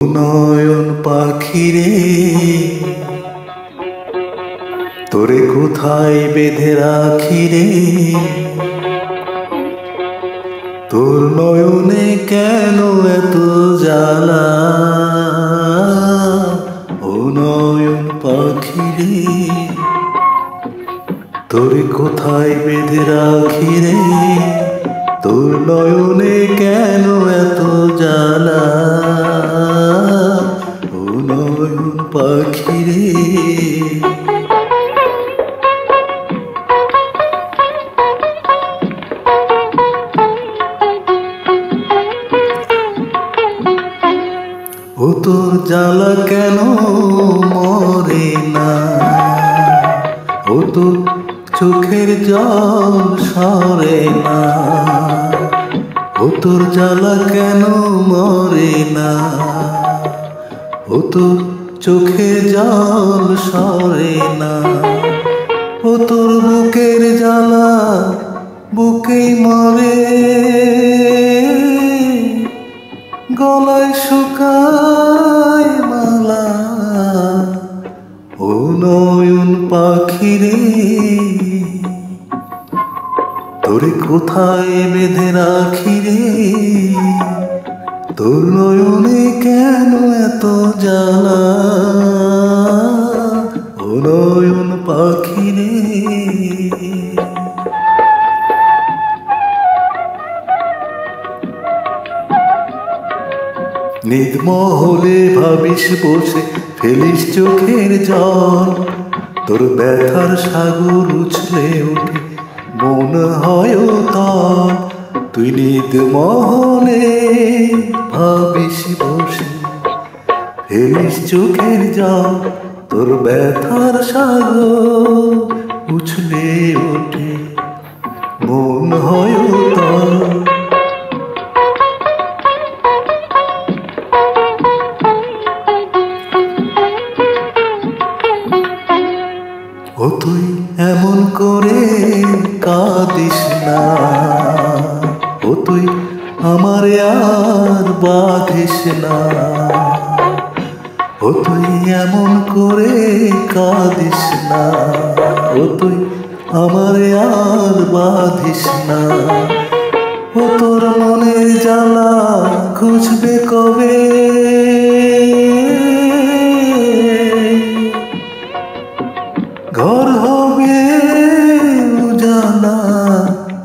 নয়ন পাখিরে তোরে কোথায় বেঁধে রাখি রে, তোর নয়নে কেন এত জ্বালা। ও নয়ন পাখিরে তোরে কোথায় বেঁধে রাখি রে, তোর নয়নে কেন এত জ্বালা। ও নয়ন পাখিরে ও তোর জ্বালা কেন মরে না, ও তোর চোখের জল সরে না। ও তোর জ্বালা কেন মরে না, ও তোর চোখের জল সরে না। ও তোর বুকের জ্বালা বুকেই মরে, গলায় শুকায় মালা। ও নয়ন পাখিরে তোরে কোথায় বেঁধে রাখি রে, তোর নয়নে কেন এত জ্বালা। ও নয়ন পাখিরে নির্মহলে ভাবিস বসে ফেলিস চোখের জল, তোর ব্যথার সাগর উছলে ওঠে মন হয় তল। তুই নির্মহলে ভাবিস বসে ফেলিস চোখের জল, তোর ব্যথার সাগর উছলে ওঠে মন হয় তল। ও তুই এমন করে কাঁদিস না, ও তুই আমারে আর বাঁধিস না। ও তুই এমন করে কাঁদিস না, ও তুই আমারে আর বাঁধিস না। ও তোর মনের জ্বালা খুঁজবে কবে, ঘর হবে উজালা।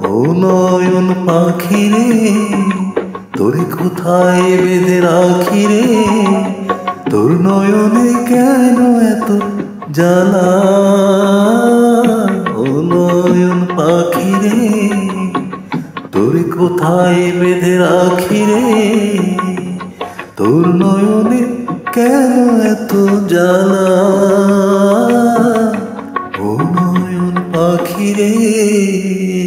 ও নয়ন পাখিরে তোরে কোথায় বেঁধে রাখি রে, তোর নয়নে কেন এত জ্বালা। ও নয়ন পাখিরে তোরে কোথায় বেঁধে রাখি রে, তোর নয়নে কেন এত জ্বালা।